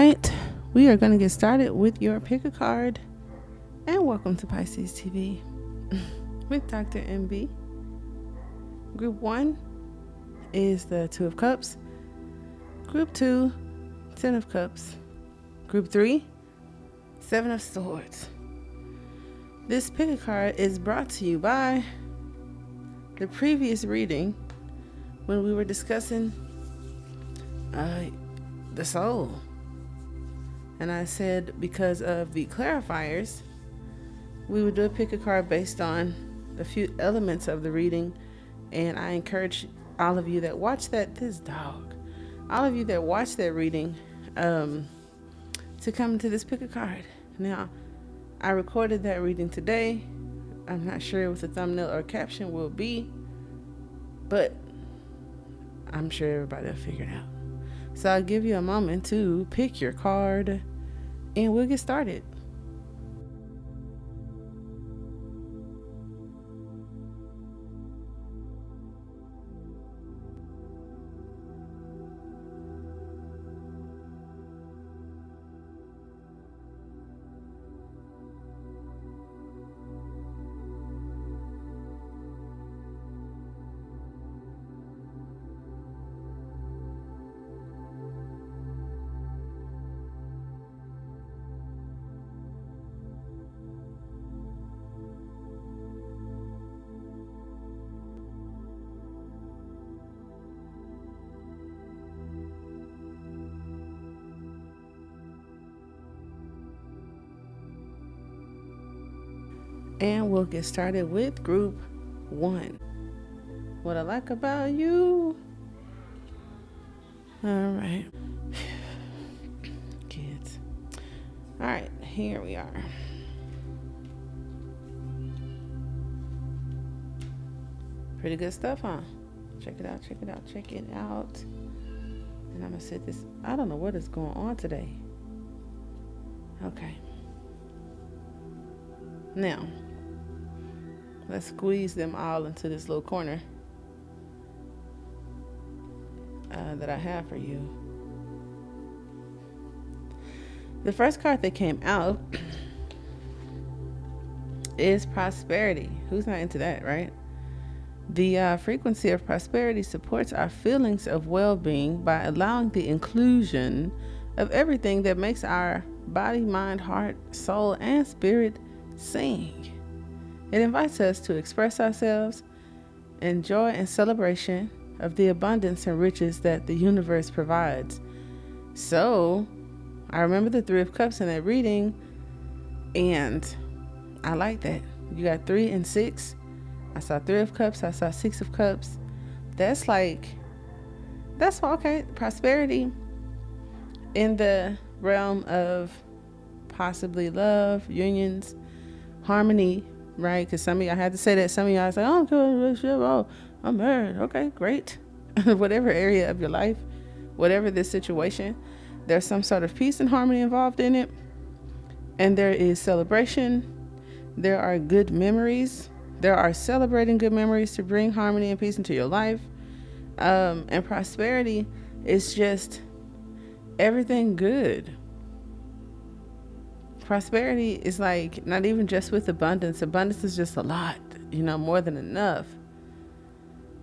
right, we are going to get started with your pick a card, and welcome to Pisces TV with Dr. MB. Group 1 is the 2 of Cups. Group 2, 10 of Cups. Group 3, 7 of Swords. This pick a card is brought to you by the previous reading when we were discussing the soul. And I said because of the clarifiers, we would do a pick a card based on a few elements of the reading. And I encourage all of you that watch that, all of you that watch that reading, to come to this pick a card. Now, I recorded that reading today. I'm not sure what the thumbnail or caption will be, but I'm sure everybody will figure it out. So I'll give you a moment to pick your card and we'll get started. And we'll get started with group 1. What I like about you. All right. Kids. All right, here we are. Pretty good stuff, huh? Check it out. And I'm going to set this. I don't know what is going on today. Okay. Now, let's squeeze them all into this little corner that I have for you. The first card that came out is prosperity. Who's not into that, right? The frequency of prosperity supports our feelings of well-being by allowing the inclusion of everything that makes our body, mind, heart, soul, and spirit sing. It invites us to express ourselves in joy and celebration of the abundance and riches that the universe provides. So, I remember the 3 of Cups in that reading, and I like that. You got 3 and 6. I saw 3 of Cups. I saw 6 of Cups. That's okay. Prosperity in the realm of possibly love, unions, harmony, right? Because some of y'all had to say that. Some of y'all say, oh, I'm good in a relationship. Oh, I'm married. Okay, great. Whatever area of your life, whatever this situation, there's some sort of peace and harmony involved in it. And there is celebration. There are good memories. There are celebrating good memories to bring harmony and peace into your life. And prosperity is just everything good. Prosperity is like not even just with abundance. Abundance is just a lot, more than enough.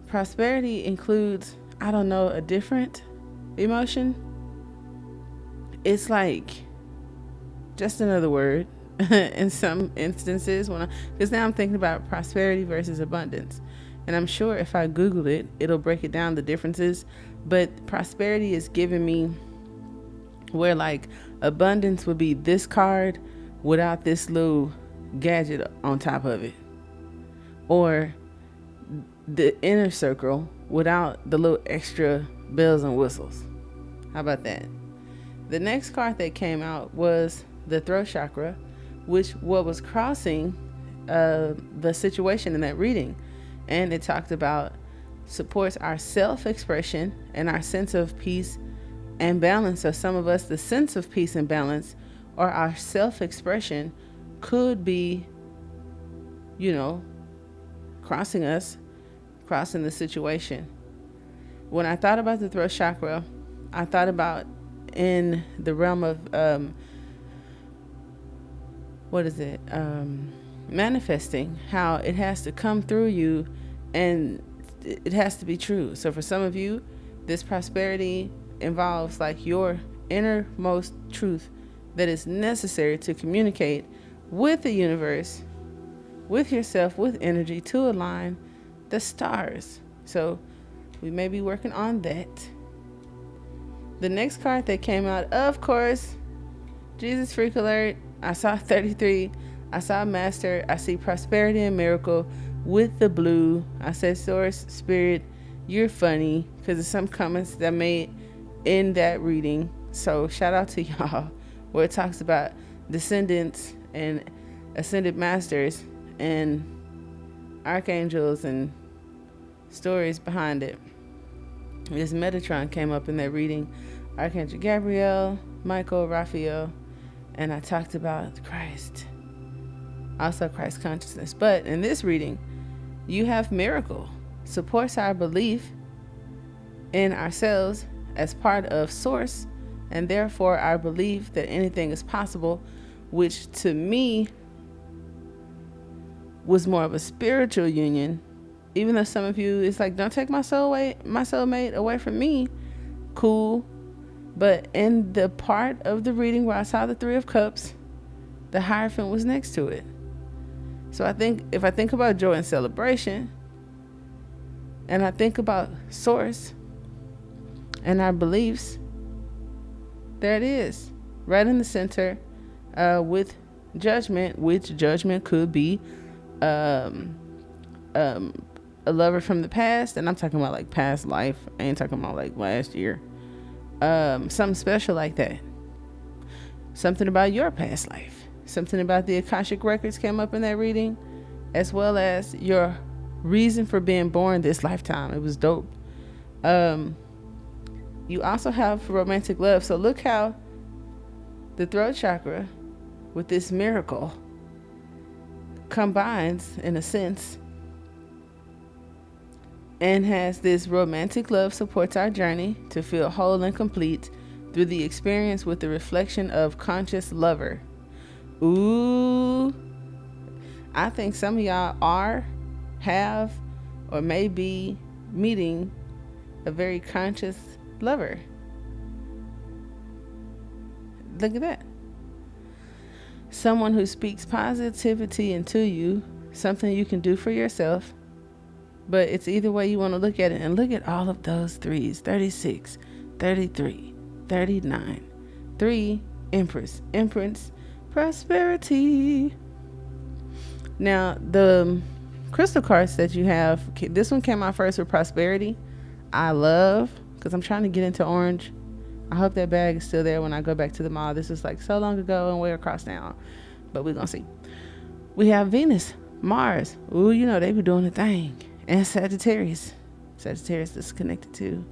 Prosperity includes, a different emotion. It's like just another word in some instances because now I'm thinking about prosperity versus abundance. And I'm sure if I Google it, it'll break it down, the differences. But prosperity is giving me where like abundance would be this card without this little gadget on top of it, or the inner circle without the little extra bells and whistles. How about that? The next card that came out was the throat chakra, which was crossing the situation in that reading, and it talked about supports our self-expression and our sense of peace and balance. So some of us, the sense of peace and balance or our self-expression could be, crossing the situation. When I thought about the throat chakra, I thought about in the realm of manifesting, how it has to come through you and it has to be true. So for some of you, this prosperity involves like your innermost truth that is necessary to communicate with the universe, with yourself, with energy to align the stars. So we may be working on that. The next card that came out, of course, Jesus freak alert. I saw 33. I saw master. I see prosperity and miracle with the blue. I said source, spirit, you're funny, because of some comments that I made in that reading. So shout out to y'all, where it talks about descendants and ascended masters and archangels and stories behind it. This Metatron came up in that reading. Archangel Gabriel, Michael, Raphael, and I talked about Christ. Also Christ consciousness. But in this reading, you have miracle. Supports our belief in ourselves as part of source, and therefore our belief that anything is possible, which to me was more of a spiritual union. Even though some of you, it's like, don't take my soulmate away from me. Cool. But in the part of the reading where I saw the 3 of Cups, the Hierophant was next to it. So I think if I think about joy and celebration, and I think about source and our beliefs, there it is, right in the center, with judgment, which judgment could be a lover from the past, and I'm talking about like past life. I ain't talking about like last year. Something special like that. Something about your past life. Something about the Akashic records came up in that reading, as well as your reason for being born this lifetime. It was dope. You also have romantic love. So look how the throat chakra with this miracle combines in a sense, and has this romantic love supports our journey to feel whole and complete through the experience with the reflection of conscious lover. Ooh, I think some of y'all have, or may be meeting a very conscious lover. Look at that. Someone who speaks positivity into you, something you can do for yourself. But it's either way you want to look at it. And look at all of those 3s. 36, 33, 39. 3, Empress. Empress, prosperity. Now, the crystal cards that you have, this one came out first with prosperity. I love, because I'm trying to get into orange. I hope that bag is still there when I go back to the mall. This was like so long ago and way across town. But we're going to see. We have Venus, Mars. Ooh, you know, they be doing a thing. And Sagittarius. Sagittarius is connected to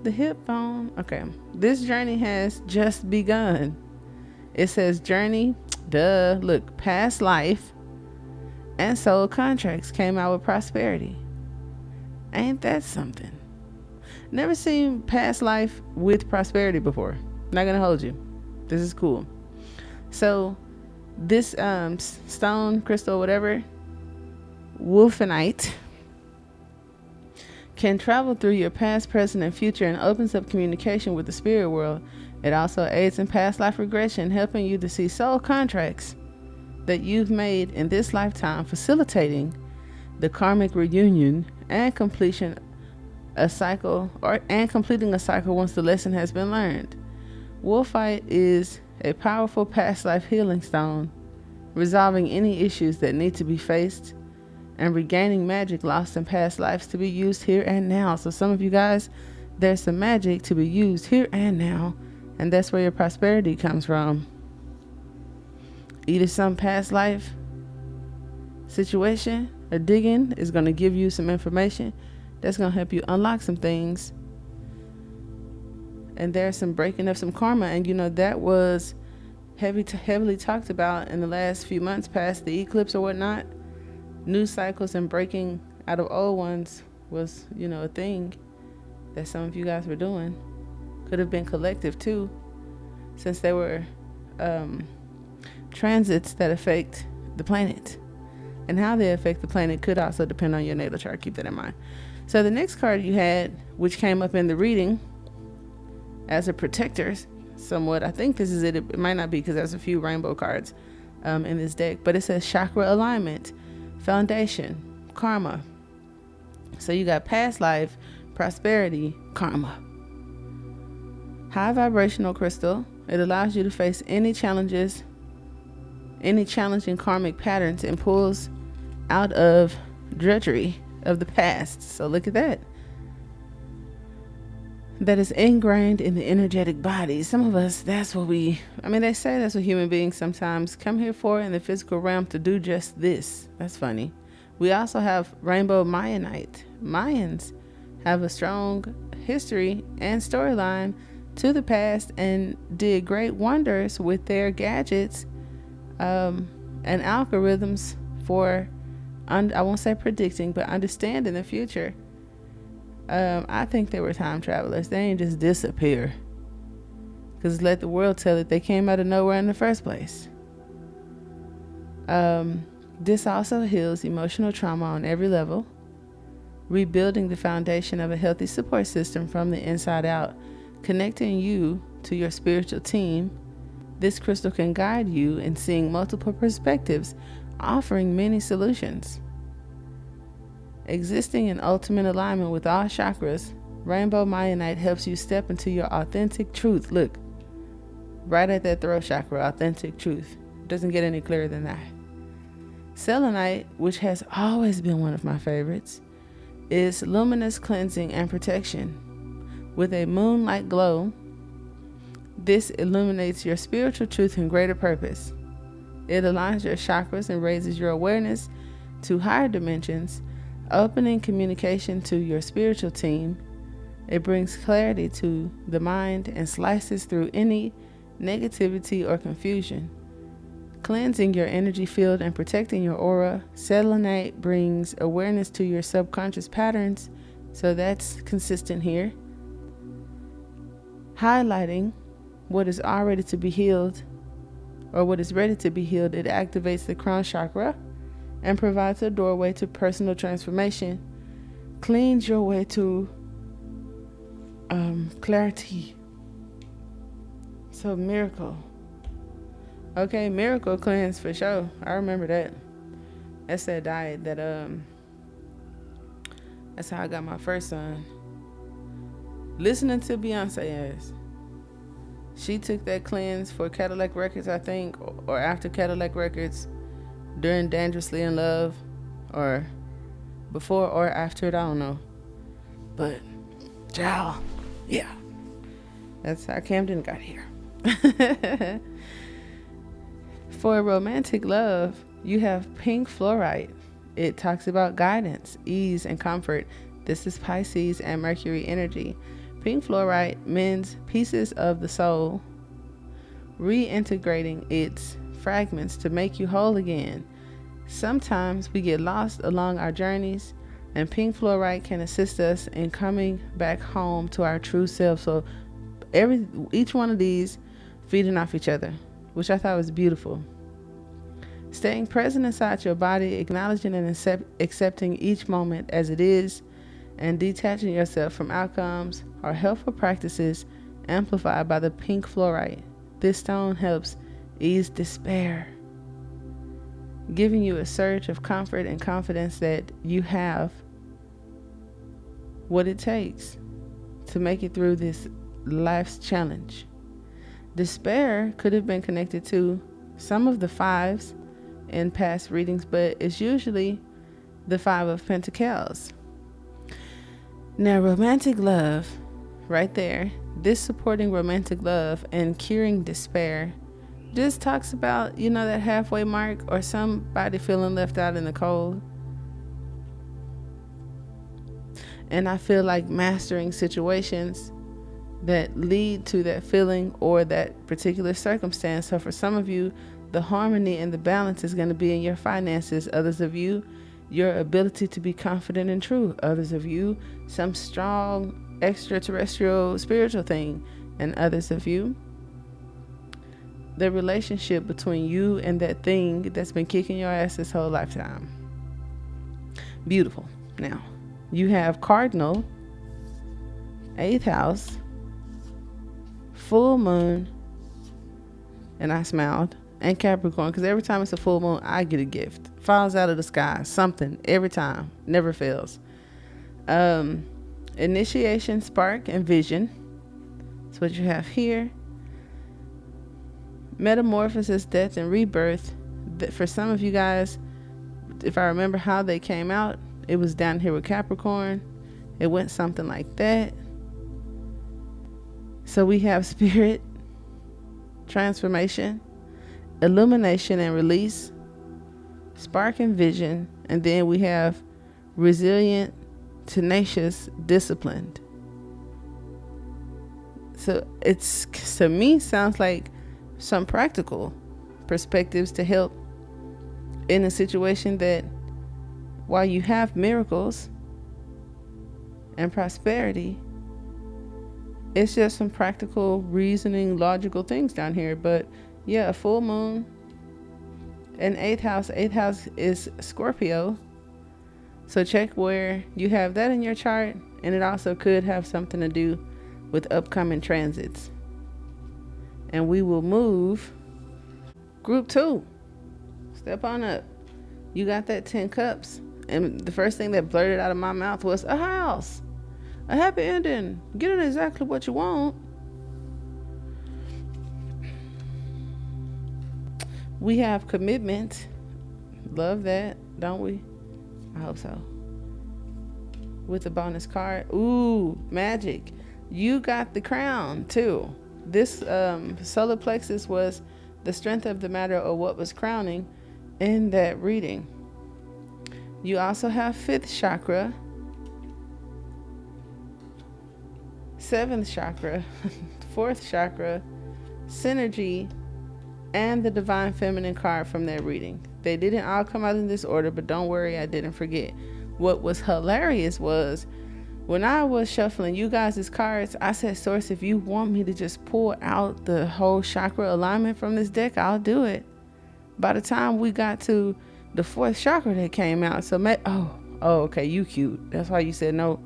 the hip bone. Okay. This journey has just begun. It says journey, duh. Look, past life and soul contracts came out with prosperity. Ain't that something? Never seen past life with prosperity before. Not gonna hold you. This is cool. So this stone, crystal, whatever, wolfenite, can travel through your past, present, and future and opens up communication with the spirit world. It also aids in past life regression, helping you to see soul contracts that you've made in this lifetime, facilitating the karmic reunion and completing a cycle once the lesson has been learned. Wolfite is a powerful past life healing stone, resolving any issues that need to be faced and regaining magic lost in past lives to be used here and now. So some of you guys, there's some magic to be used here and now, and that's where your prosperity comes from. Either some past life situation or digging is going to give you some information that's going to help you unlock some things. And there's some breaking of some karma, and you know that was heavily talked about in the last few months past the eclipse or whatnot. New cycles and breaking out of old ones was, a thing that some of you guys were doing. could have been collective too, since they were transits that affect the planet. And how they affect the planet could also depend on your natal chart. Keep that in mind. So the next card you had, which came up in the reading as a protector somewhat, I think this is it. It might not be, because there's a few rainbow cards in this deck, but it says chakra alignment, foundation, karma. So you got past life, prosperity, karma. High vibrational crystal. It allows you to face any challenges, any challenging karmic patterns, and pulls out of drudgery of the past. So look at that. That is ingrained in the energetic body. Some of us, they say that's what human beings sometimes come here for in the physical realm, to do just this. That's funny. We also have rainbow Mayanite. Mayans have a strong history and storyline to the past, and did great wonders with their gadgets and algorithms for, I won't say predicting, but understanding the future. I think they were time travelers. They ain't just disappear, because let the world tell it, they came out of nowhere in the first place. This also heals emotional trauma on every level, rebuilding the foundation of a healthy support system from the inside out, connecting you to your spiritual team. This crystal can guide you in seeing multiple perspectives, offering many solutions. Existing in ultimate alignment with all chakras, Rainbow Mayanite helps you step into your authentic truth. Look, right at that throat chakra, authentic truth. Doesn't get any clearer than that. Selenite, which has always been one of my favorites, is luminous cleansing and protection. With a moonlight glow, this illuminates your spiritual truth and greater purpose. It aligns your chakras and raises your awareness to higher dimensions, opening communication to your spiritual team. It brings clarity to the mind and slices through any negativity or confusion. Cleansing your energy field and protecting your aura, Selenite brings awareness to your subconscious patterns, so that's consistent here. Highlighting what is already to be healed, or what is ready to be healed, it activates the crown chakra and provides a doorway to personal transformation. Cleans your way to clarity. So miracle. Okay, miracle cleanse for sure. I remember that. That's that diet that that's how I got my first son. Listening to Beyonce ass. She took that cleanse for Cadillac Records, I think, or after Cadillac Records, during Dangerously in Love, or before or after it, I don't know. But, ciao. Yeah. That's how Camden got here. For romantic love, you have pink fluorite. It talks about guidance, ease, and comfort. This is Pisces and Mercury energy. Pink fluorite mends pieces of the soul, reintegrating its fragments to make you whole again. Sometimes we get lost along our journeys, and pink fluorite can assist us in coming back home to our true self. So each one of these feeding off each other, which I thought was beautiful. Staying present inside your body, acknowledging and accepting each moment as it is, and detaching yourself from outcomes are helpful practices amplified by the pink fluorite. This stone helps ease despair, giving you a surge of comfort and confidence that you have what it takes to make it through this life's challenge. Despair could have been connected to some of the fives in past readings, but it's usually the Five of Pentacles. Now, romantic love, right there, this supporting romantic love and curing despair just talks about, that halfway mark, or somebody feeling left out in the cold. And I feel like mastering situations that lead to that feeling or that particular circumstance. So for some of you, the harmony and the balance is going to be in your finances. Others of you, your ability to be confident and true. Others of you, some strong extraterrestrial spiritual thing. And others of you, the relationship between you and that thing that's been kicking your ass this whole lifetime. Beautiful. Now, you have Cardinal, 8th house, full moon, and I smiled, and Capricorn, because every time it's a full moon, I get a gift. Falls out of the sky, something, every time, never fails. Initiation, spark, and vision. That's what you have here. Metamorphosis, death, and rebirth. For some of you guys, if I remember how they came out, it was down here with Capricorn. It went something like that. So we have spirit, transformation, illumination and release, spark and vision, and then we have resilient, tenacious, disciplined. So it's, to me, sounds like some practical perspectives to help in a situation that, while you have miracles and prosperity, it's just some practical reasoning, logical things down here. But yeah, a full moon and 8th house. 8th house is Scorpio. So check where you have that in your chart. And it also could have something to do with upcoming transits. And we will move group 2. Step on up. You got that 10 cups. And the first thing that blurted out of my mouth was a house. A happy ending. Getting exactly what you want. We have commitment. Love that, don't we? I hope so. With the bonus card. Ooh, magic. You got the crown too. This solar plexus was the strength of the matter, or what was crowning in that reading. You also have 5th chakra, 7th chakra, 4th chakra, synergy, and the divine feminine card from that reading. They didn't all come out in this order, but don't worry, I didn't forget. What was hilarious was when I was shuffling you guys' cards, I said, Source, if you want me to just pull out the whole chakra alignment from this deck, I'll do it. By the time we got to the 4th chakra that came out, so okay, you cute. That's why you said no.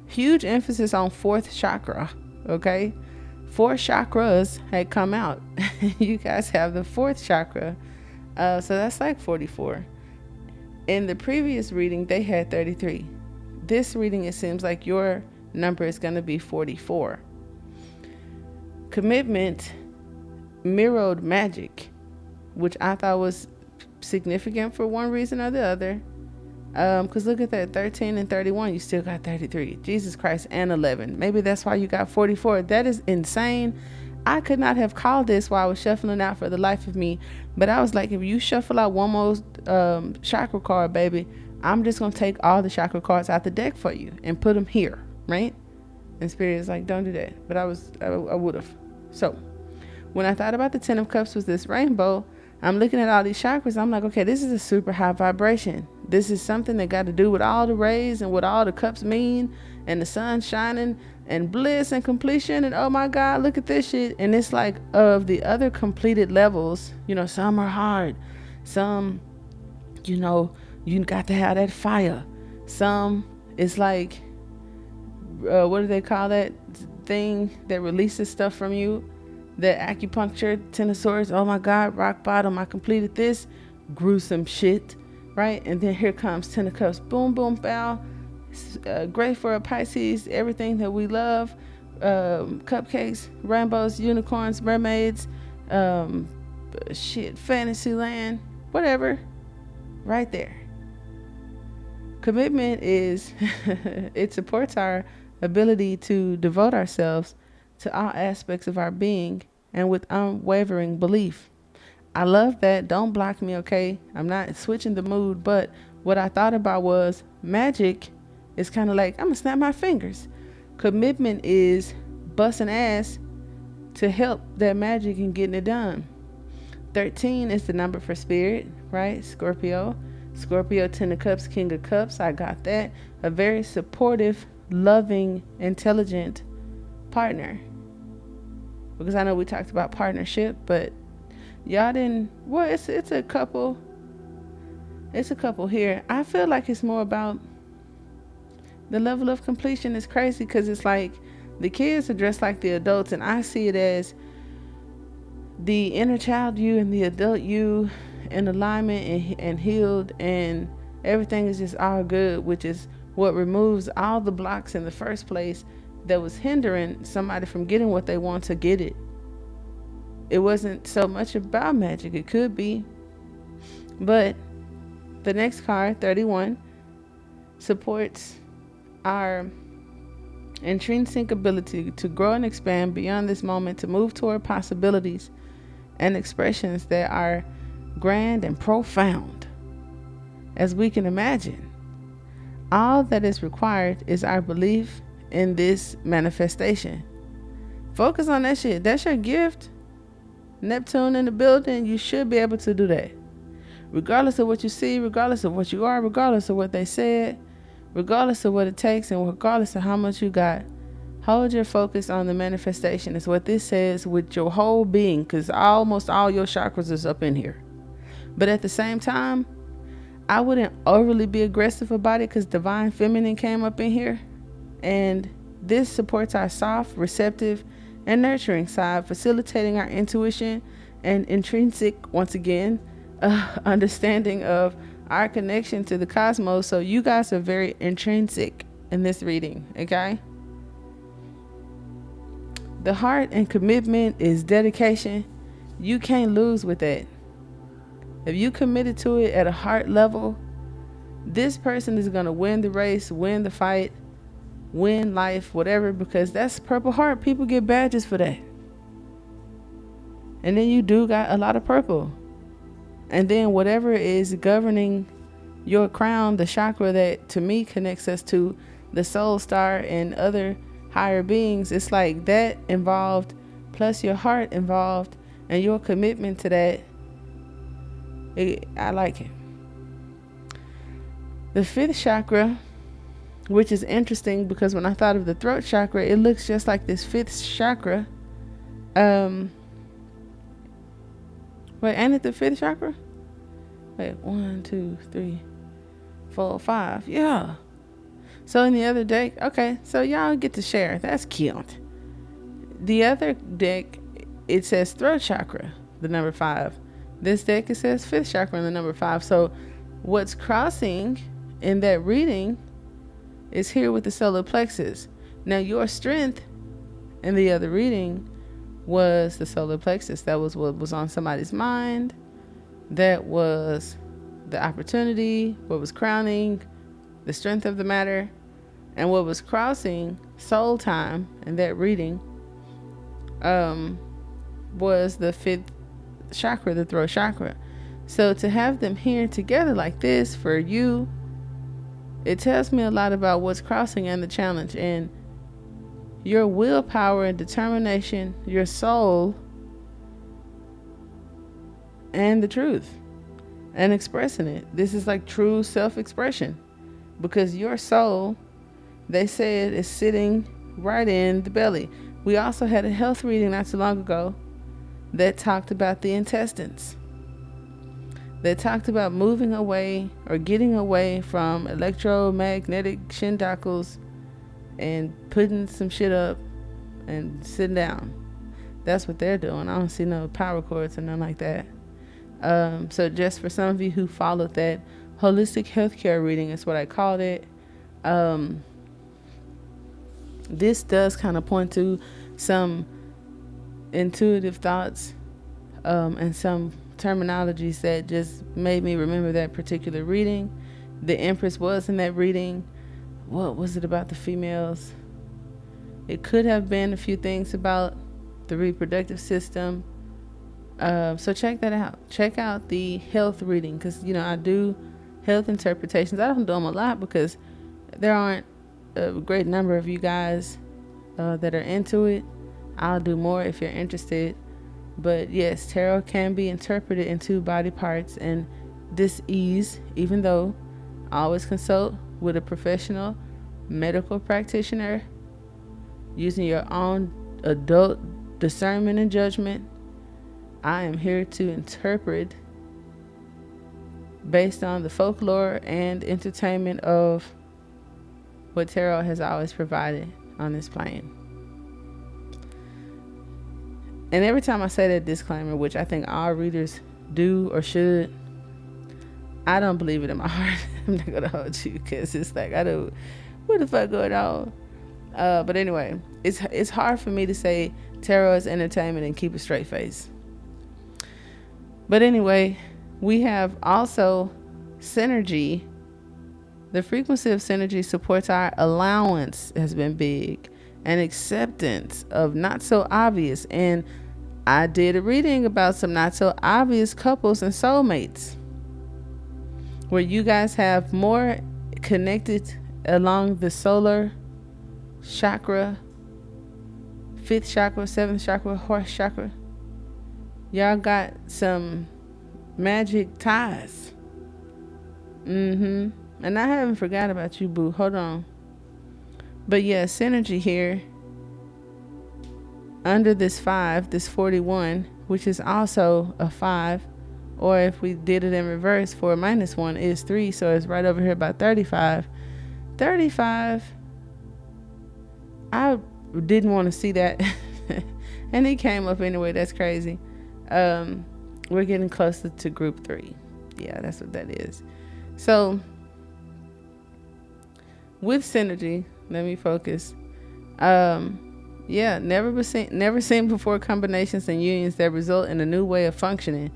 Huge emphasis on 4th chakra, okay? 4 chakras had come out. You guys have the 4th chakra. So that's like 44. In the previous reading, they had 33. This reading, it seems like your number is going to be 44. Commitment mirrored magic, which I thought was significant for one reason or the other. Because look at that, 13 and 31, you still got 33. Jesus Christ, and 11. Maybe that's why you got 44. That is insane. I could not have called this while I was shuffling out for the life of me. But I was like, if you shuffle out one more chakra card, baby, I'm just going to take all the chakra cards out the deck for you and put them here, right? And Spirit is like, don't do that. But I would have. So when I thought about the 10 of Cups with this rainbow, I'm looking at all these chakras. I'm like, okay, this is a super high vibration. This is something that got to do with all the rays and what all the cups mean, and the sun shining and bliss and completion. And oh my God, look at this shit. And it's like, of the other completed levels, some are hard. Some, you got to have that fire. Some, it's like, what do they call that thing that releases stuff from you? The acupuncture, 10 of Swords. Oh my God, rock bottom. I completed this gruesome shit, right? And then here comes 10 of Cups. Boom, boom, bow. Great for a Pisces. Everything that we love. Cupcakes, rainbows, unicorns, mermaids, Fantasyland, whatever. Right there. Commitment is, it supports our ability to devote ourselves to all aspects of our being and with unwavering belief. I love that. Don't block me, okay? I'm not switching the mood, but what I thought about was magic is kind of like, I'm gonna snap my fingers. Commitment is busting ass to help that magic and getting it done. 13 is the number for spirit, right? Scorpio. Scorpio, 10 of Cups, King of Cups. I got that. A very supportive, loving, intelligent partner. Because I know we talked about partnership, but y'all didn't. Well, it's a couple. It's a couple here. I feel like it's more about the level of completion is crazy because it's like the kids are dressed like the adults, and I see it as the inner child you and the adult you in alignment and healed, and everything is just all good, which is what removes all the blocks in the first place that was hindering somebody from getting what they want to get it. It wasn't so much about magic. It could be, but the next card, 31, supports our intrinsic ability to grow and expand beyond this moment, to move toward possibilities and expressions that are grand and profound as we can imagine. All that is required is our belief in this manifestation. Focus on that shit. That's your gift. Neptune in the building. You should be able to do that. Regardless of what you see, regardless of what you are, regardless of what they said, regardless of what it takes, and regardless of how much you got, hold your focus on the manifestation. Is what this says, with your whole being, because almost all your chakras is up in here. But at the same time, I wouldn't overly be aggressive about it, because divine feminine came up in here, and this supports our soft, receptive, and nurturing side, facilitating our intuition and intrinsic, once again, understanding of our connection to the cosmos. So you guys are very intrinsic in this reading, okay? The heart and commitment is dedication. You can't lose with that. If you committed to it at a heart level, this person is going to win the race, win the fight, win life, whatever, because that's Purple Heart. People get badges for that. And then you do got a lot of purple. And then whatever is governing your crown, the chakra that to me connects us to the soul star and other higher beings, it's like that involved, plus your heart involved, and your commitment to that. I like it. The fifth chakra, which is interesting because when I thought of the throat chakra, it looks just like this fifth chakra. Wait, ain't it the fifth chakra? Wait, 1, 2, 3, 4, 5. Yeah. So in the other deck, okay, so y'all get to share. That's cute. The other deck, it says throat chakra, the number 5. This deck, it says fifth chakra and the number 5. So what's crossing in that reading is here with the solar plexus. Now your strength in the other reading was the solar plexus. That was what was on somebody's mind. That was the opportunity, what was crowning the strength of the matter. And what was crossing soul time in that reading was the fifth chakra, the throat chakra. So to have them here together like this for you, it tells me a lot about what's crossing and the challenge, and your willpower and determination, your soul, and the truth, and expressing it. This is like true self-expression, because your soul, they said, is sitting right in the belly. We also had a health reading not too long ago that talked about the intestines. That talked about moving away or getting away from electromagnetic shindakles and putting some shit up and sitting down. That's what they're doing. I don't see no power cords or nothing like that. So just for some of you who followed that holistic healthcare reading, is what I called it. This does kind of point to some intuitive thoughts and some terminologies that just made me remember that particular reading. The Empress was in that reading. What was it about the females? It could have been a few things about the reproductive system. So check that out. Check out the health reading, because I do health interpretations. I don't do them a lot because there aren't a great number of you guys that are into it. I'll do more if you're interested. But yes, tarot can be interpreted in 2 body parts, and dis-ease, even though always consult with a professional medical practitioner using your own adult discernment and judgment. I am here to interpret based on the folklore and entertainment of what tarot has always provided on this plane. And every time I say that disclaimer, which I think all readers do or should, I don't believe it in my heart. I'm not gonna hold you, because it's like, I don't, what the fuck going on? But anyway, it's hard for me to say tarot is entertainment and keep a straight face. But anyway, we have also synergy. The frequency of synergy supports our allowance has been big, and acceptance of not so obvious. And I did a reading about some not so obvious couples and soulmates, where you guys have more connected along the solar chakra, 5th chakra, 7th chakra, horse chakra. Y'all got some magic ties. And I haven't forgot about you, boo. Hold on. But yeah, synergy here under this 5, this 41, which is also a 5, or if we did it in reverse, 4 minus 1 is 3, so it's right over here by 35. I didn't want to see that and it came up anyway. That's crazy. We're getting closer to group 3. Yeah, that's what that is. So with synergy, let me focus. Never seen before combinations and unions that result in a new way of functioning,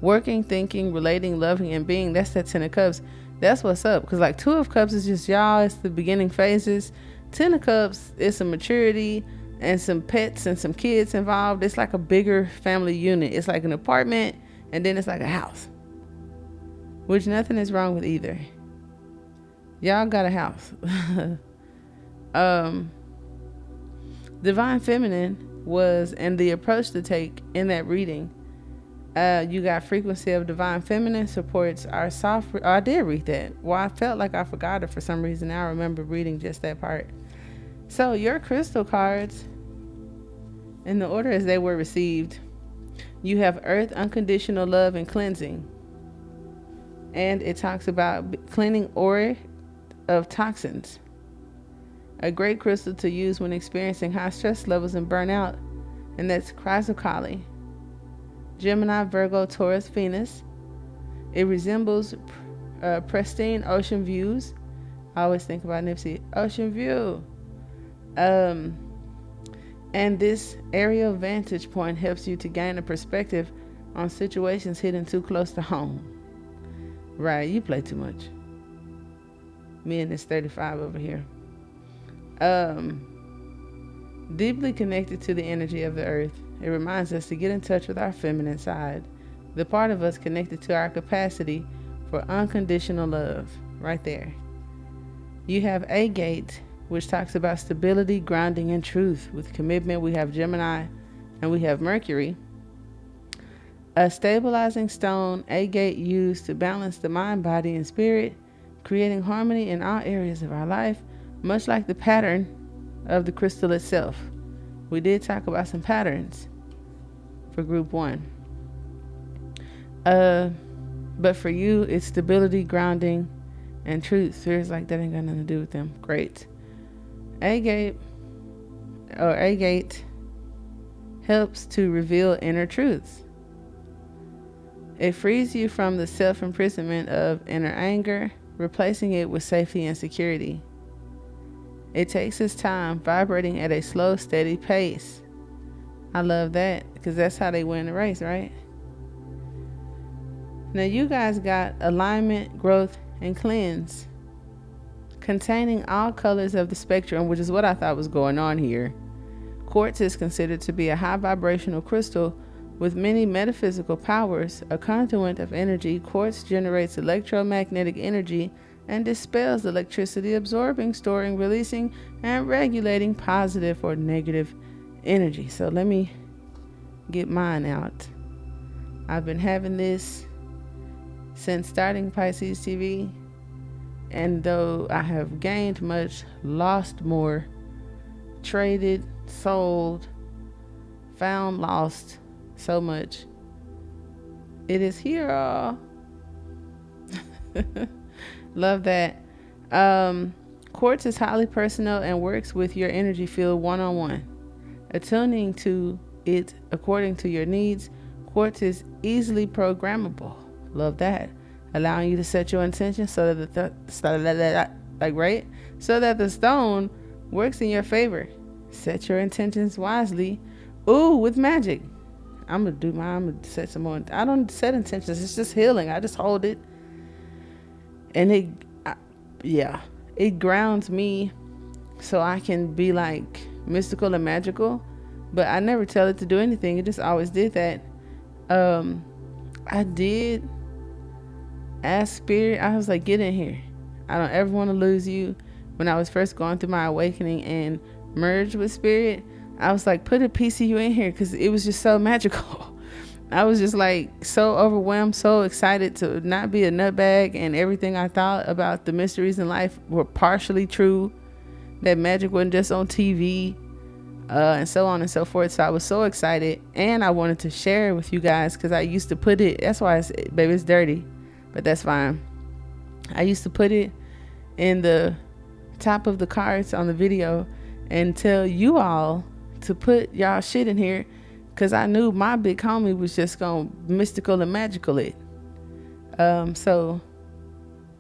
working, thinking, relating, loving, and being. That's that 10 of Cups. That's what's up. Because like 2 of Cups is just y'all. It's the beginning phases. 10 of Cups is some maturity and some pets and some kids involved. It's like a bigger family unit. It's like an apartment, and then it's like a house, which nothing is wrong with either. Y'all got a house. Divine Feminine was, and the approach to take in that reading, you got frequency of Divine Feminine supports our soft. I did read that. Well, I felt like I forgot it for some reason. Now I remember reading just that part. So your crystal cards, in the order as they were received, you have Earth, unconditional love and cleansing. And it talks about cleaning aura of toxins. A great crystal to use when experiencing high stress levels and burnout, and that's Chrysocali. Gemini, Virgo, Taurus, Venus. It resembles pristine ocean views. I always think about Nipsey, ocean view. And this aerial vantage point helps you to gain a perspective on situations hidden too close to home. Right, you play too much. Me and this 35 over here. Deeply connected to the energy of the earth. It reminds us to get in touch with our feminine side, the part of us connected to our capacity for unconditional love. Right there. You have a gate, which talks about stability, grounding, and truth. With commitment, we have Gemini and we have Mercury. A stabilizing stone, agate, used to balance the mind, body, and spirit, creating harmony in all areas of our life, much like the pattern of the crystal itself. We did talk about some patterns for group 1. But for you, it's stability, grounding, and truth. Feels like that ain't got nothing to do with them. Great. Agate helps to reveal inner truths. It frees you from the self-imprisonment of inner anger, replacing it with safety and security. It takes its time, vibrating at a slow, steady pace. I love that, because that's how they win the race, right? Now you guys got alignment, growth, and cleanse, containing all colors of the spectrum, which is what I thought was going on here. Quartz is considered to be a high vibrational crystal with many metaphysical powers. A conduit of energy, quartz generates electromagnetic energy and dispels electricity, absorbing, storing, releasing, and regulating positive or negative energy. So let me get mine out. I've been having this since starting Pisces TV. And though I have gained much, lost more, traded, sold, found, lost so much, it is here all. Love that. Quartz is highly personal and works with your energy field one-on-one. Attuning to it according to your needs, quartz is easily programmable. Love that. Allowing you to set your intention so that the stone works in your favor. Set your intentions wisely. Ooh, with magic. I'm gonna set some more. I don't set intentions. It's just healing. I just hold it. And it grounds me so I can be like mystical and magical, but I never tell it to do anything. It just always did that. I did ask spirit. I was like, get in here. I don't ever want to lose you. When I was first going through my awakening and merged with spirit, I was like, put a piece of you in here, because it was just so magical. I was just like so overwhelmed, so excited to not be a nutbag, and everything I thought about the mysteries in life were partially true. That magic wasn't just on TV, and so on and so forth. So I was so excited, and I wanted to share it with you guys, because I used to put it, that's why it's dirty, but that's fine. I used to put it in the top of the cards on the video and tell you all to put y'all shit in here, because I knew my big homie was just going to mystical and magical it. So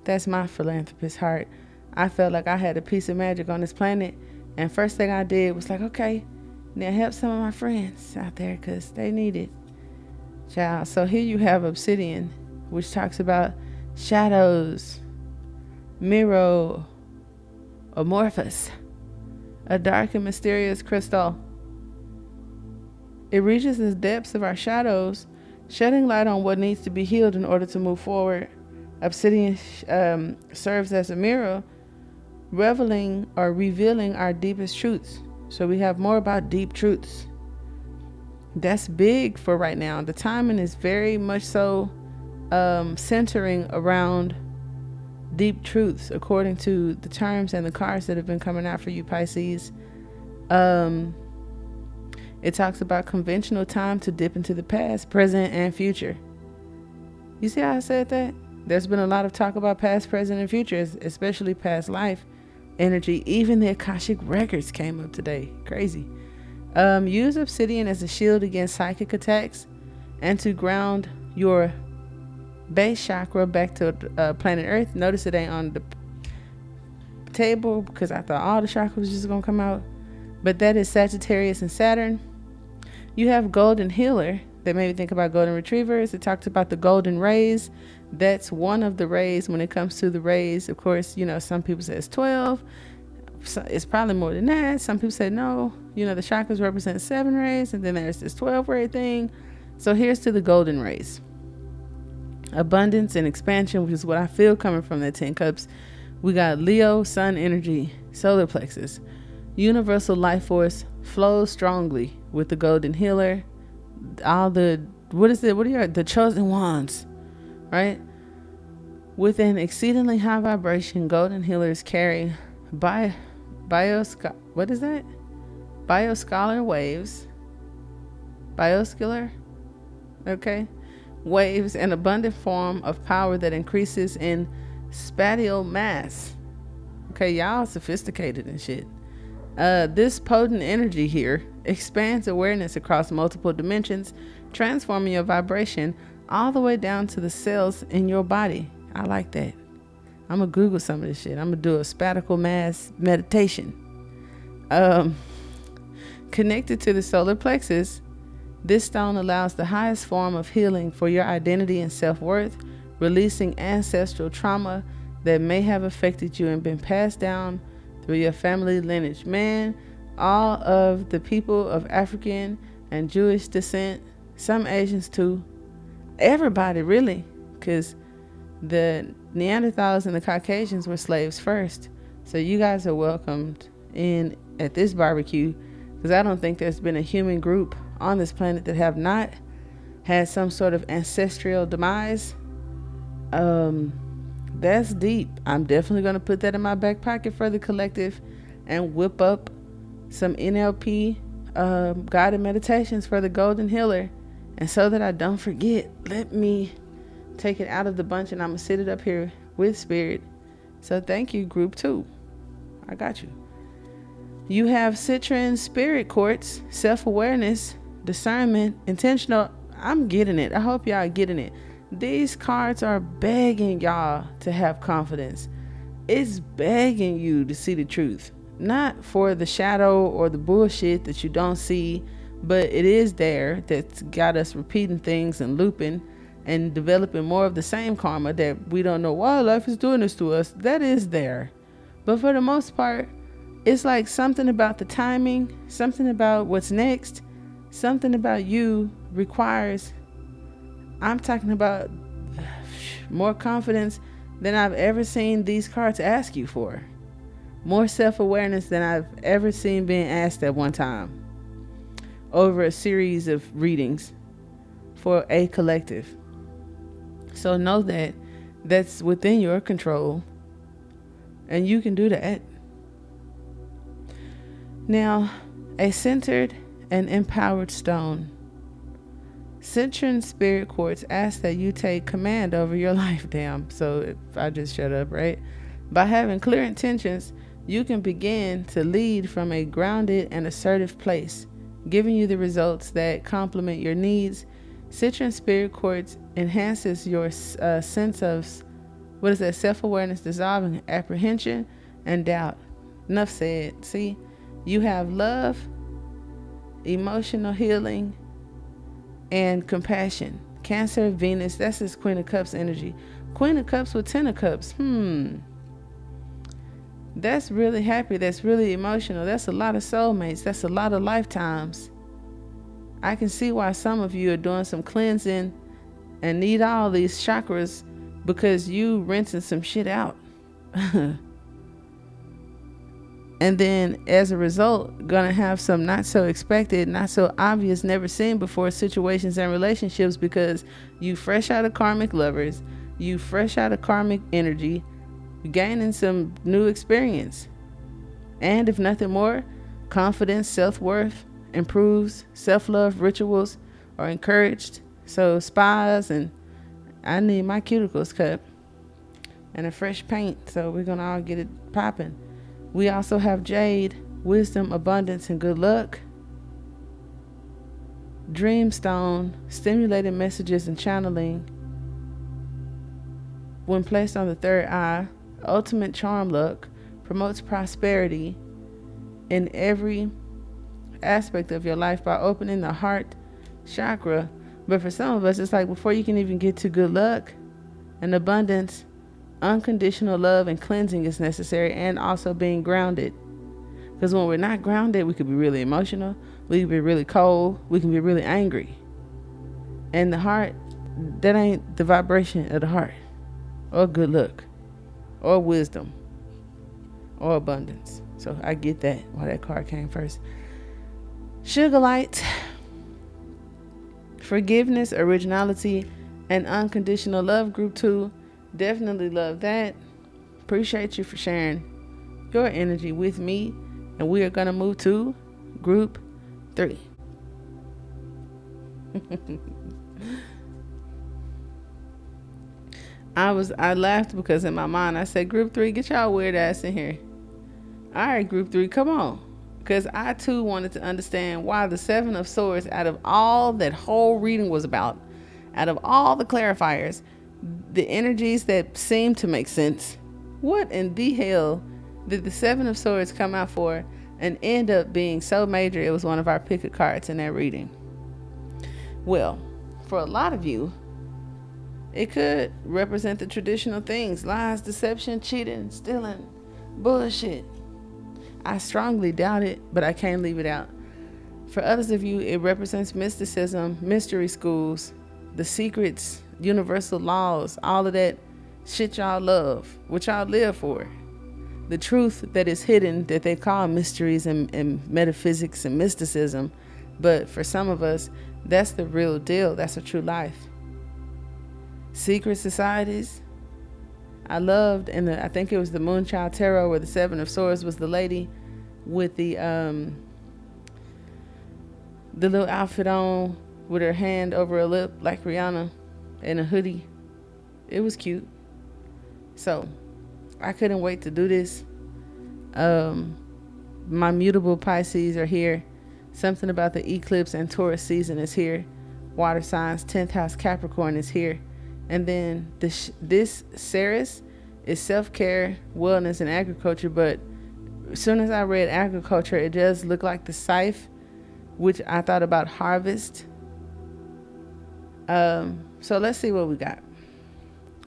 that's my philanthropist heart. I felt like I had a piece of magic on this planet. And first thing I did was like, okay, now help some of my friends out there, because they need it. Child. So here you have obsidian, which talks about shadows, mirror, amorphous, a dark and mysterious crystal. It reaches the depths of our shadows, shedding light on what needs to be healed in order to move forward. Obsidian serves as a mirror, revealing our deepest truths. So we have more about deep truths. That's big for right now. The timing is very much so centering around deep truths, according to the terms and the cards that have been coming out for you, Pisces. It talks about conventional time to dip into the past, present, and future. You see how I said that? There's been a lot of talk about past, present, and future, especially past life energy. Even the Akashic records came up today. Crazy. Use obsidian as a shield against psychic attacks and to ground your base chakra back to planet Earth. Notice it ain't on the table, because I thought all the chakras was just going to come out. But that is Sagittarius and Saturn. You have golden healer. That made me think about golden retrievers. It talks about the golden rays. That's one of the rays. When it comes to the rays, of course, some people say it's 12. So it's probably more than that. Some people say no. The chakras represent 7 rays, and then there's this 12 ray thing. So here's to the golden rays. Abundance and expansion, which is what I feel coming from that 10 cups. We got Leo, sun energy, solar plexus. Universal life force flows strongly with the golden healer. All the, the chosen ones, right? With an exceedingly high vibration, golden healers carry bioscalar waves. Bioscalar? Okay. Waves, an abundant form of power that increases in spatial mass. Okay, y'all sophisticated and shit. This potent energy here expands awareness across multiple dimensions, transforming your vibration all the way down to the cells in your body. I like that. I'm going to Google some of this shit. I'm going to do a spatial mass meditation. Connected to the solar plexus, this stone allows the highest form of healing for your identity and self-worth, releasing ancestral trauma that may have affected you and been passed down through your family lineage. Man, all of the people of African and Jewish descent, some Asians too, everybody really, because the Neanderthals and the Caucasians were slaves first. So you guys are welcomed in at this barbecue, because I don't think there's been a human group on this planet that have not had some sort of ancestral demise. Um, that's deep. I'm definitely going to put that in my back pocket for the collective and whip up some NLP guided meditations for the golden healer. And so that I don't forget, let me take it out of the bunch and I'm going to sit it up here with spirit. So thank you, group 2. I got you. You have Citron spirit quartz, self-awareness, discernment, intentional. I'm getting it. I hope y'all getting it. These cards are begging y'all to have confidence. It's begging you to see the truth. Not for the shadow or the bullshit that you don't see, but it is there that's got us repeating things and looping and developing more of the same karma that we don't know why life is doing this to us. That is there. But for the most part, it's like something about the timing, something about what's next, something about you requires, I'm talking about more confidence than I've ever seen these cards ask you for. More self-awareness than I've ever seen being asked at one time over a series of readings for a collective. So know that that's within your control and you can do that. Now, a centered and empowered stone. Citron spirit quartz asks that you take command over your life. Damn, so if I just shut up, right? By having clear intentions, you can begin to lead from a grounded and assertive place, giving you the results that complement your needs. Citron spirit quartz enhances your sense of, self-awareness, dissolving apprehension and doubt. Enough said. See, you have love, emotional healing, and compassion. Cancer, Venus, that's his Queen of Cups energy. Queen of Cups with 10 of Cups. That's really happy. That's really emotional. That's a lot of soulmates. That's a lot of lifetimes. I can see why some of you are doing some cleansing and need all these chakras because you rinsing some shit out. And then as a result, gonna have some not so expected, not so obvious, never seen before situations and relationships because you fresh out of karmic lovers, you fresh out of karmic energy, gaining some new experience. And if nothing more, confidence, self-worth improves, self-love rituals are encouraged. So spas, and I need my cuticles cut and a fresh paint, so we're gonna all get it popping. We also have jade, wisdom, abundance, and good luck. Dreamstone, stimulated messages and channeling. When placed on the third eye, ultimate charm luck, promotes prosperity in every aspect of your life by opening the heart chakra. But for some of us, it's like before you can even get to good luck and abundance, unconditional love and cleansing is necessary, and also being grounded. Because when we're not grounded, we could be really emotional, we can be really cold, we can be really angry. And the heart, that ain't the vibration of the heart, or good luck, or wisdom, or abundance. So I get that, why that card came first. Sugar light, forgiveness, originality, and unconditional love. Group 2, definitely love that. Appreciate you for sharing your energy with me. And we are going to move to group 3. I laughed because in my mind I said, group 3, get y'all weird ass in here. All right, group 3, come on. Because I too wanted to understand why the 7 of Swords, out of all that whole reading was about, out of all the clarifiers, the energies that seem to make sense, what in the hell did the 7 of Swords come out for and end up being so major it was one of our pick of cards in that reading? Well, for a lot of you, it could represent the traditional things: lies, deception, cheating, stealing, bullshit. I strongly doubt it, but I can't leave it out. For others of you, it represents mysticism, mystery schools, the secrets, universal laws, all of that shit y'all love, what y'all live for. The truth that is hidden, that they call mysteries and metaphysics and mysticism. But for some of us, that's the real deal. That's a true life. secret societies. I loved, and I think it was the Moonchild Tarot where the Seven of Swords was the lady with the little outfit on with her hand over her lip like Rihanna and a hoodie. It was cute. So I couldn't wait to do this. My mutable Pisces are here. Something about the eclipse and Taurus season is here. Water signs, 10th house Capricorn is here. And then this Ceres is self-care, wellness, and agriculture. But as soon as I read agriculture, it does look like the scythe, which I thought about harvest. So let's see what we got.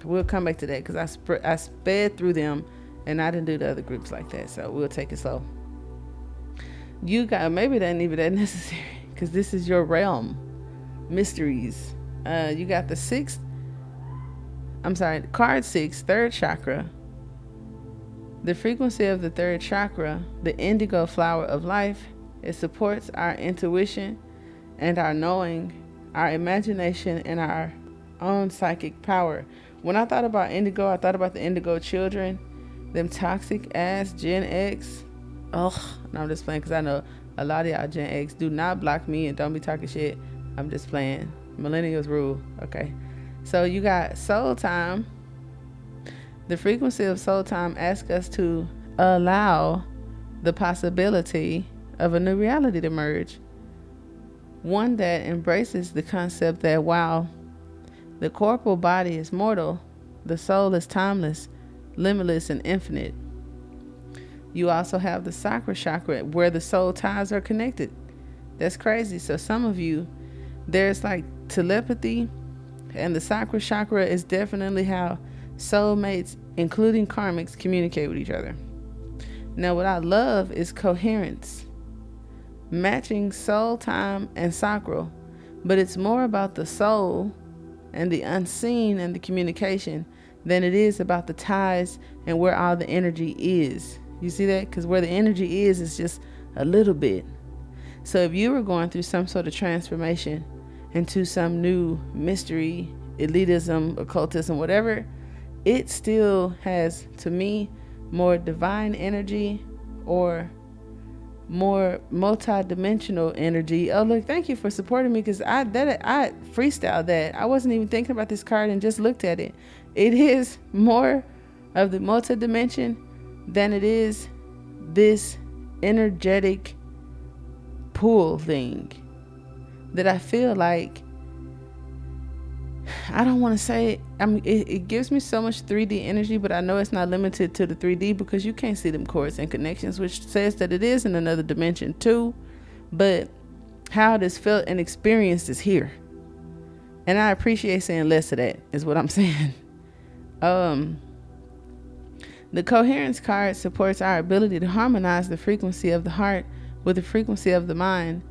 We'll come back to that because I sped through them and I didn't do the other groups like that. So we'll take it slow. You got, maybe that ain't even that necessary because this is your realm. Mysteries. You got the card 6, third chakra. The frequency of the third chakra, the indigo flower of life, it supports our intuition and our knowing, our imagination, and our own psychic power. When I thought about indigo, I thought about the indigo children, them toxic ass Gen X. Oh, no, I'm just playing because I know a lot of y'all Gen X. Do not block me and don't be talking shit. I'm just playing. Millennials rule. Okay. So you got soul time. The frequency of soul time asks us to allow the possibility of a new reality to emerge. One that embraces the concept that while the corporal body is mortal, the soul is timeless, limitless, and infinite. You also have the sacral chakra where the soul ties are connected. That's crazy. So some of you, there's like telepathy, and the sacral chakra is definitely how soulmates, including karmics, communicate with each other. Now, what I love is coherence, matching soul time and sacral, but it's more about the soul and the unseen and the communication than it is about the ties and where all the energy is. You see that? Because where the energy is just a little bit. So if you were going through some sort of transformation into some new mystery, elitism, occultism, whatever, it still has, to me, more divine energy or more multi-dimensional energy. Oh, look, thank you for supporting me because I freestyled that. I wasn't even thinking about this card and just looked at it. It is more of the multi-dimension than it is this energetic pull thing that I feel like, I don't want to say it gives me so much 3D energy, but I know it's not limited to the 3D because you can't see them chords and connections, which says that it is in another dimension too. But how it is felt and experienced is here, and I appreciate saying less of that is what I'm saying. The coherence card supports our ability to harmonize the frequency of the heart with the frequency of the mind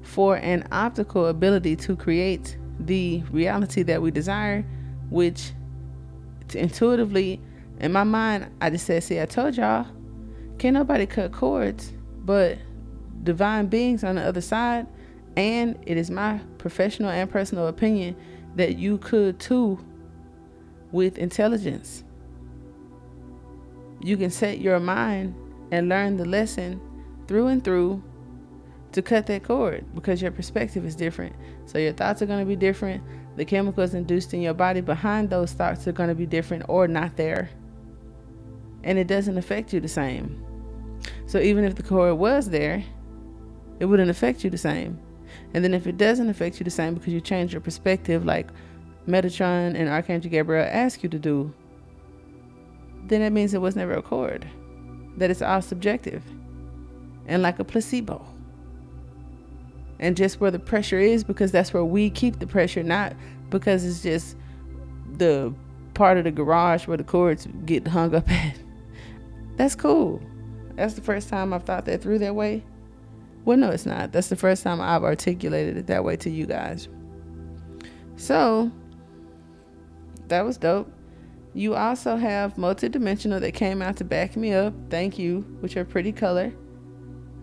for an optical ability to create the reality that we desire, which intuitively in my mind I just said, see, I told y'all, can't nobody cut cords but divine beings on the other side. And it is my professional and personal opinion that you could too with intelligence. You can set your mind and learn the lesson through and through to cut that cord because your perspective is different. So your thoughts are going to be different. The chemicals induced in your body behind those thoughts are going to be different or not there. And it doesn't affect you the same. So even if the cord was there, it wouldn't affect you the same. And then if it doesn't affect you the same because you change your perspective, like Metatron and Archangel Gabriel ask you to do, then that means it was never a cord. That it's all subjective and like a placebo. And just where the pressure is, because that's where we keep the pressure, not because it's just the part of the garage where the cords get hung up at. That's cool. That's the first time I've thought that through that way. Well, no, it's not. That's the first time I've articulated it that way to you guys. So that was dope. You also have multidimensional that came out to back me up. Thank you, with your pretty color.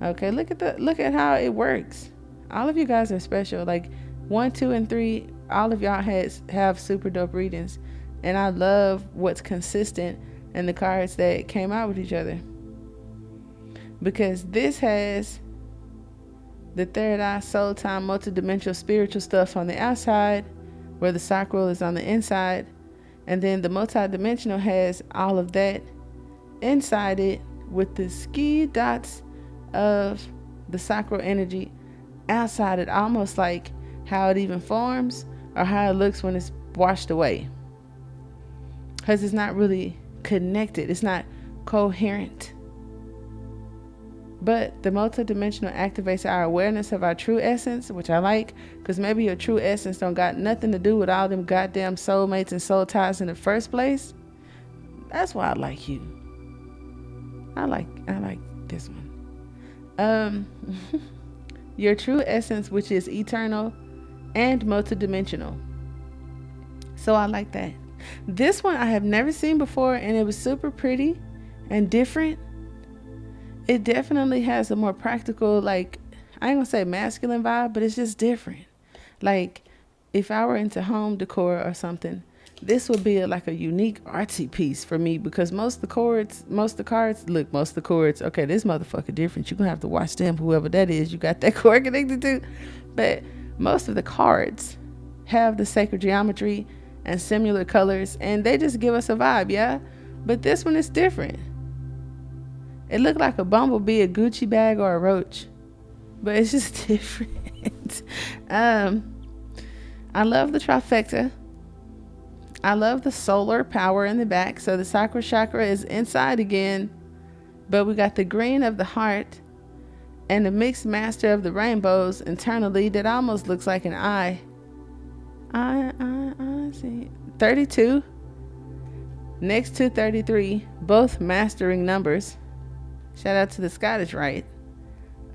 Okay, look at how it works. All of you guys are special. Like 1, 2, and 3 all of y'all have super dope readings, and I love what's consistent in the cards that came out with each other, because this has the third eye, soul time, multidimensional spiritual stuff on the outside, where the sacral is on the inside, and then the multidimensional has all of that inside it with the ski dots of the sacral energy outside it, almost like how it even forms or how it looks when it's washed away, because it's not really connected, it's not coherent. But the multidimensional activates our awareness of our true essence, which I like, because maybe your true essence don't got nothing to do with all them goddamn soulmates and soul ties in the first place. That's why I like you. I like this one. Your true essence, which is eternal and multidimensional. So I like that. This one I have never seen before, and it was super pretty and different. It definitely has a more practical, like, I ain't gonna say masculine vibe, but it's just different. Like, if I were into home decor or something, this would be like a unique artsy piece for me, because most of the cards, okay, this motherfucker different. You're gonna have to watch them, whoever that is you got that cord connected to. But most of the cards have the sacred geometry and similar colors, and they just give us a vibe, yeah? But this one is different. It looked like a bumblebee, a Gucci bag, or a roach, but it's just different. I love the trifecta. I love the solar power in the back. So the sacral chakra is inside again, but we got the green of the heart and the mixed master of the rainbows internally that almost looks like an eye. I see 32 next to 33, both mastering numbers. Shout out to the Scottish Rite.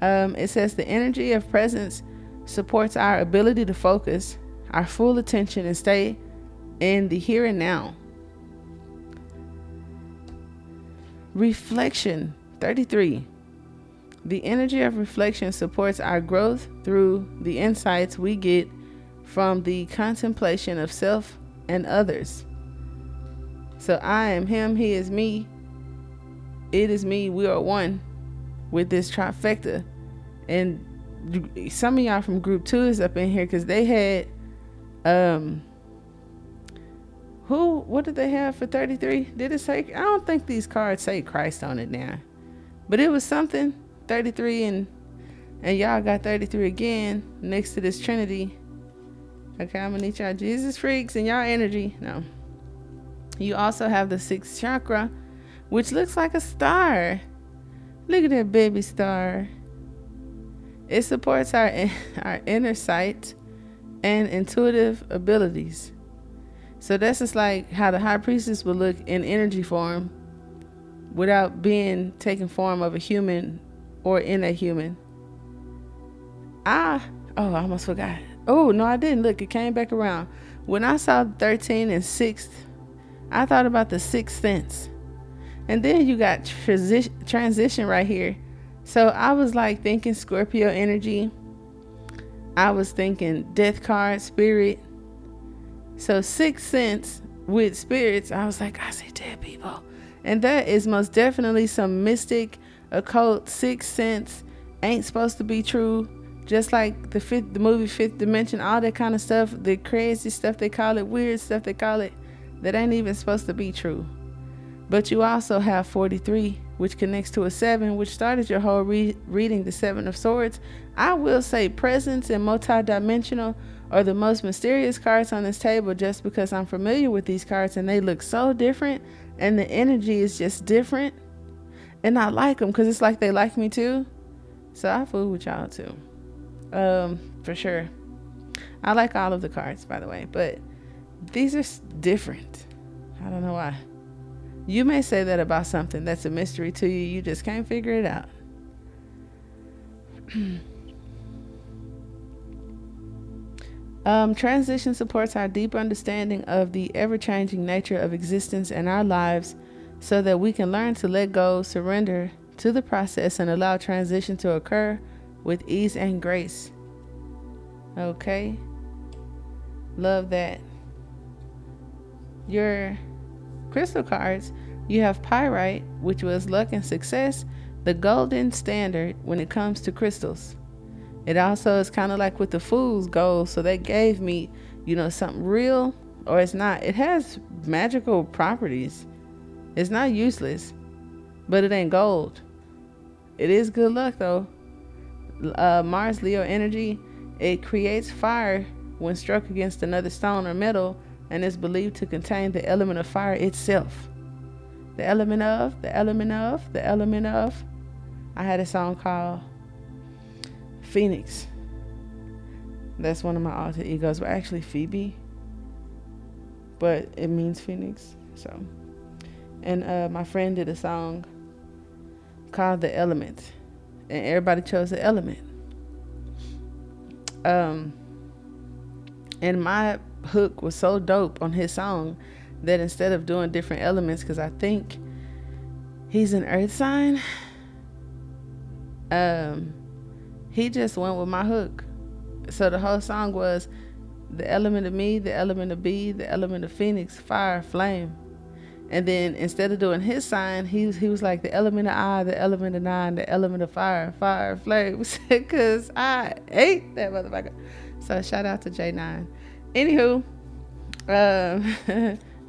It says the energy of presence supports our ability to focus our full attention and stay in the here and now. Reflection, 33. The energy of reflection supports our growth through the insights we get from the contemplation of self and others. So I am him, he is me, it is me, we are one with this trifecta. And some of y'all from group 2 is up in here, because they had what did they have for 33? Did it say? I don't think these cards say Christ on it now, but it was something 33, and y'all got 33 again next to this Trinity. Okay, I'm gonna need y'all Jesus freaks and y'all energy. No, you also have the 6th chakra, which looks like a star. Look at that baby star. It supports our inner sight and intuitive abilities. So that's just like how the high priestess would look in energy form without being taking form of a human or in a human. I almost forgot. Oh, no, I didn't. Look, it came back around. When I saw 13 and 6th, I thought about the 6th sense. And then you got transition right here. So I was like thinking Scorpio energy. I was thinking death card, spirit. So 6th sense with spirits, I was like, I see dead people. And that is most definitely some mystic, occult, 6th sense. Ain't supposed to be true. Just like the movie Fifth Dimension, all that kind of stuff, the crazy stuff they call it, weird stuff they call it, that ain't even supposed to be true. But you also have 43, which connects to a 7, which started your whole reading, the 7 of Swords. I will say presence and multidimensional are the most mysterious cards on this table, just because I'm familiar with these cards and they look so different and the energy is just different. And I like them because it's like they like me too. So I fool with y'all too. For sure. I like all of the cards, by the way, but these are different. I don't know why. You may say that about something that's a mystery to you. You just can't figure it out. Transition supports our deep understanding of the ever-changing nature of existence and our lives, so that we can learn to let go, surrender to the process, and allow transition to occur with ease and grace. Okay. Love that. Your crystal cards, you have pyrite, which was luck and success, the golden standard when it comes to crystals. It also is kind of like with the fool's gold. So that gave me, something real, or it's not. It has magical properties. It's not useless, but it ain't gold. It is good luck though. Mars Leo energy, it creates fire when struck against another stone or metal, and is believed to contain the element of fire itself. The element of, the element of, the element of. I had a song called Pynx. That's one of my alter egos. We're actually Phoebe, but it means Phoenix. So, and my friend did a song called The Element, and everybody chose the element. And my hook was so dope on his song that instead of doing different elements, because I think he's an earth sign, he just went with my hook. So the whole song was the element of me, the element of B, the element of Phoenix, fire, flame. And then instead of doing his sign, he was like the element of I, the element of nine, the element of fire, fire, flames. Because I ate that motherfucker. So shout out to J9. Anywho,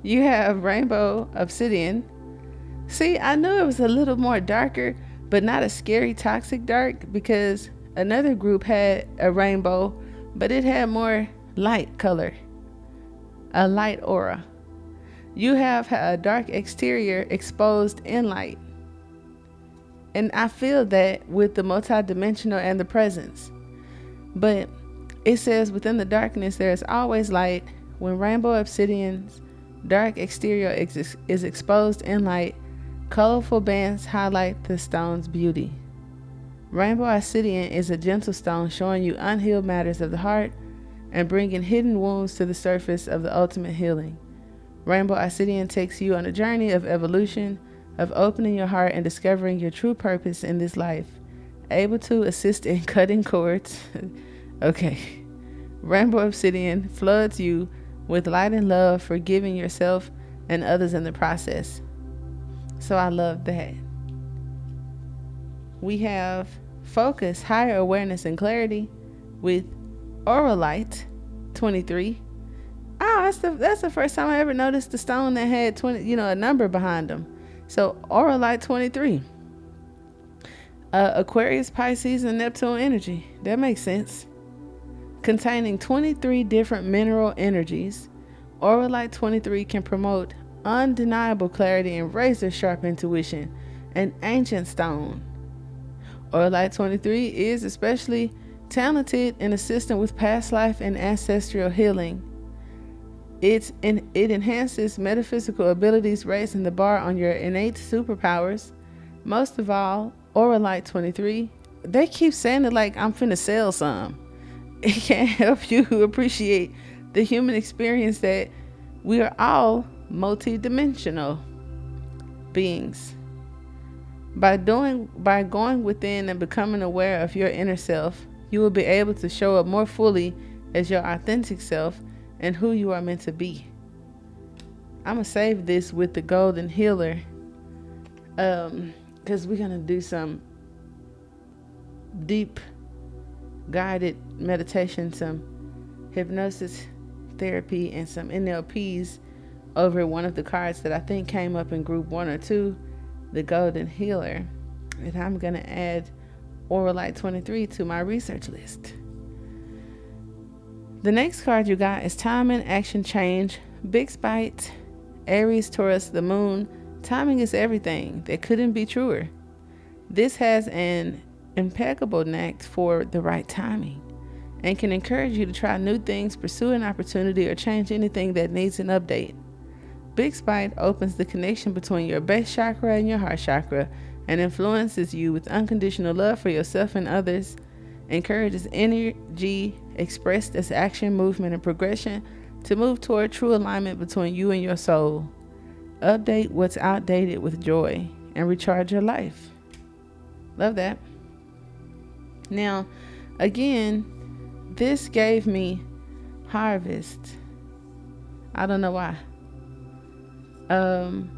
you have rainbow obsidian. See, I knew it was a little more darker, but not a scary toxic dark, because another group had a rainbow, but it had more light color, a light aura. You have a dark exterior exposed in light. And I feel that with the multidimensional and the presence. But it says within the darkness there is always light. When rainbow obsidian's dark exterior is exposed in light, colorful bands highlight the stone's beauty. Rainbow obsidian is a gentle stone showing you unhealed matters of the heart and bringing hidden wounds to the surface of the ultimate healing. Rainbow obsidian takes you on a journey of evolution, of opening your heart and discovering your true purpose in this life. Able to assist in cutting cords. Okay. Rainbow obsidian floods you with light and love, forgiving yourself and others in the process. So I love that. We have focus, higher awareness, and clarity with Auralite 23. Oh, that's the first time I ever noticed the stone that had 20, a number behind them. So Auralite 23. Aquarius, Pisces, and Neptune energy. That makes sense. Containing 23 different mineral energies, Auralite 23 can promote undeniable clarity and razor sharp intuition, an ancient stone. Auralite 23 is especially talented in assisting with past life and ancestral healing. It enhances metaphysical abilities, raising the bar on your innate superpowers. Most of all, Auralite 23, they keep saying it like I'm finna sell some. It can help you appreciate the human experience, that we are all multidimensional beings. By going within and becoming aware of your inner self, you will be able to show up more fully as your authentic self and who you are meant to be. I'm going to save this with the golden healer, because we're going to do some deep guided meditation, some hypnosis therapy, and some NLPs over one of the cards that I think came up in group 1 or 2, the golden healer. And I'm going to add Auralite 23 to my research list. The next card you got is timing, action, change, big spite, Aries, Taurus, the moon. Timing is everything. That couldn't be truer. This has an impeccable knack for the right timing and can encourage you to try new things, pursue an opportunity, or change anything that needs an update. Big spite opens the connection between your base chakra and your heart chakra and influences you with unconditional love for yourself and others. Encourages energy expressed as action, movement, and progression to move toward true alignment between you and your soul. Update what's outdated with joy and recharge your life. Love that. Now, again, this gave me harvest, I don't know why. Um,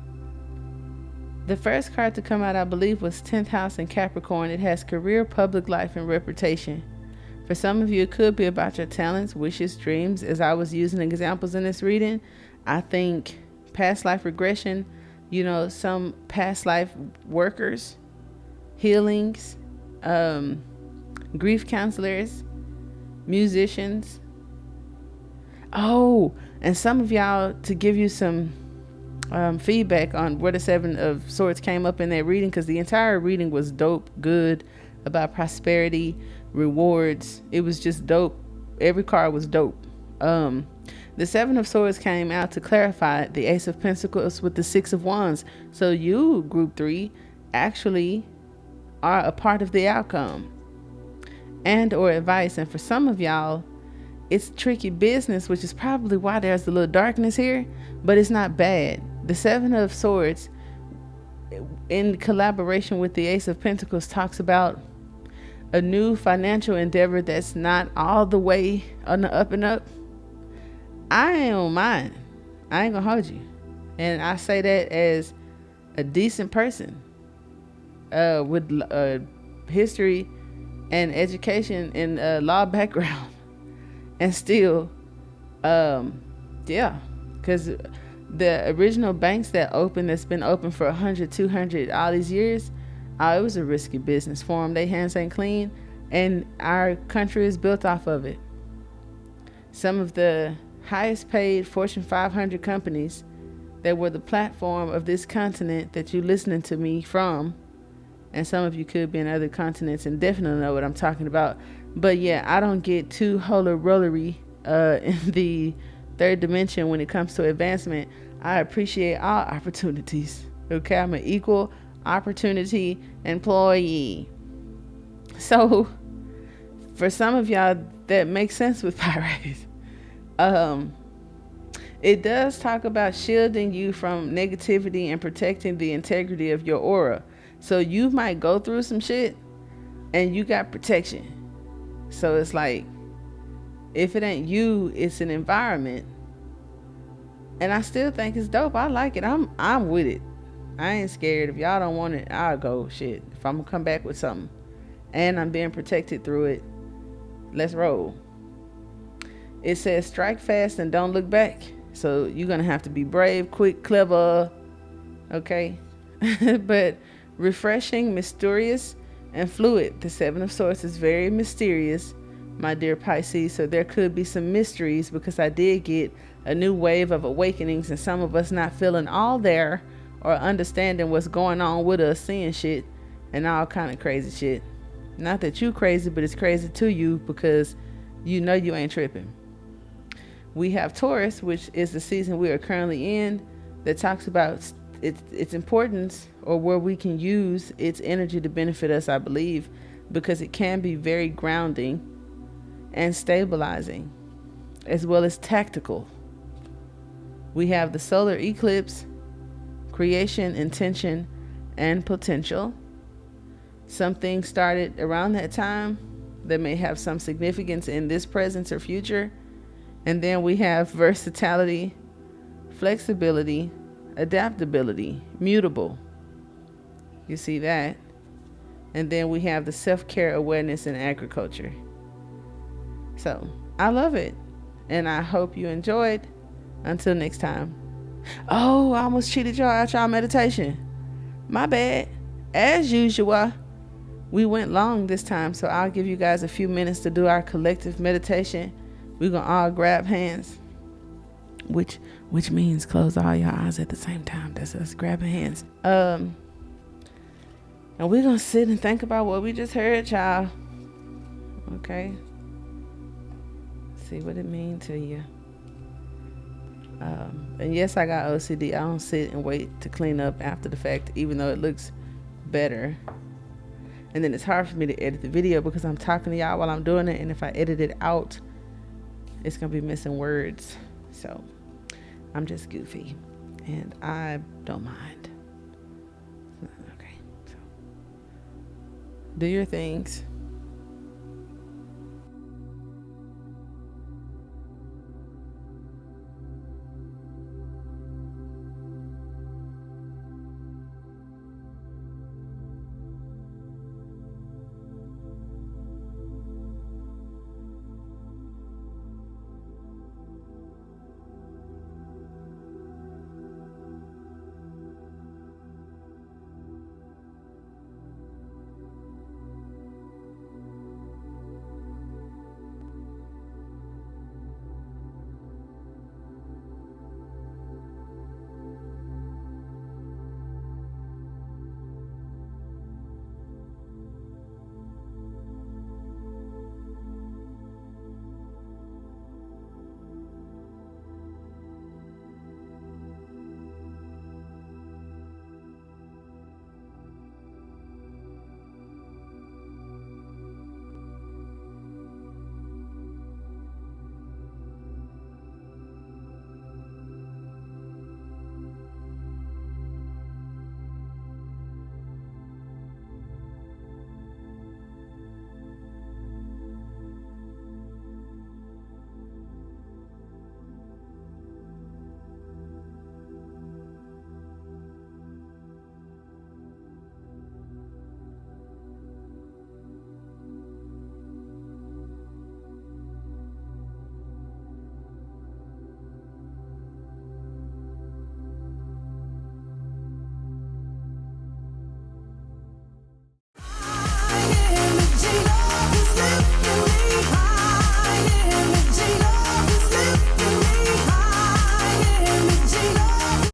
the first card to come out, I believe, was 10th house in Capricorn. It has career, public life, and reputation. For some of you, it could be about your talents, wishes, dreams. As I was using examples in this reading, I think past life regression, some past life workers, healings, grief counselors, musicians. Oh, and some of y'all, to give you some feedback on where the Seven of Swords came up in that reading, because the entire reading was dope, good, about prosperity, rewards. It was just dope. Every card was dope. The Seven of Swords came out to clarify the Ace of Pentacles with the Six of Wands. So you, group 3, actually are a part of the outcome and or advice. And for some of y'all, it's tricky business, which is probably why there's a little darkness here, but it's not bad. The Seven of Swords, in collaboration with the Ace of Pentacles, talks about a new financial endeavor that's not all the way on the up and up. I don't mind. I ain't gonna hold you. And I say that as a decent person with history and education and law background. And still, because the original banks that opened, that's been open for 100, 200, all these years, it was a risky business for them. Their hands ain't clean, and our country is built off of it. Some of the highest paid Fortune 500 companies that were the platform of this continent that you're listening to me from, and some of you could be in other continents and definitely know what I'm talking about. But yeah, I don't get too holy-rollery in the third dimension when it comes to advancement. I appreciate all opportunities. Okay, I'm an equal opportunity employee. So for some of y'all, that makes sense with Pirates. It does talk about shielding you from negativity and protecting the integrity of your aura. So you might go through some shit and you got protection. So it's like, if it ain't you, it's an environment. And I still think it's dope. I like it. I'm with it. I ain't scared. If y'all don't want it, I'll go. Shit. If I'm gonna come back with something and I'm being protected through it, let's roll. It says strike fast and don't look back. So you're gonna have to be brave, quick, clever. Okay. But refreshing, mysterious, and fluid. The Seven of Swords is very mysterious, my dear Pisces. So there could be some mysteries, because I did get a new wave of awakenings, and some of us not feeling all there or understanding what's going on with us, seeing shit and all kind of crazy shit. Not that you crazy, but it's crazy to you because you know you ain't tripping. We have Taurus, which is the season we are currently in, that talks about its importance, or where we can use its energy to benefit us, I believe, because it can be very grounding and stabilizing, as well as tactical. We have the solar eclipse, creation, intention, and potential. Some things started around that time that may have some significance in this present or future. And then we have versatility, flexibility, adaptability, mutable. You see that? And then we have the self-care, awareness, and agriculture. So I love it, and I hope you enjoyed. Until next time. Oh, I almost cheated y'all out y'all meditation. My bad. As usual, we went long this time, so I'll give you guys a few minutes to do our collective meditation. We're gonna all grab hands, which means close all your eyes at the same time. That's us grabbing hands. And we're gonna sit and think about what we just heard, y'all. Okay. See what it means to you. And yes, I got OCD. I don't sit and wait to clean up after the fact, even though it looks better. And then it's hard for me to edit the video because I'm talking to y'all while I'm doing it, and if I edit it out, it's gonna be missing words. So I'm just goofy, and I don't mind. Okay, so do your things.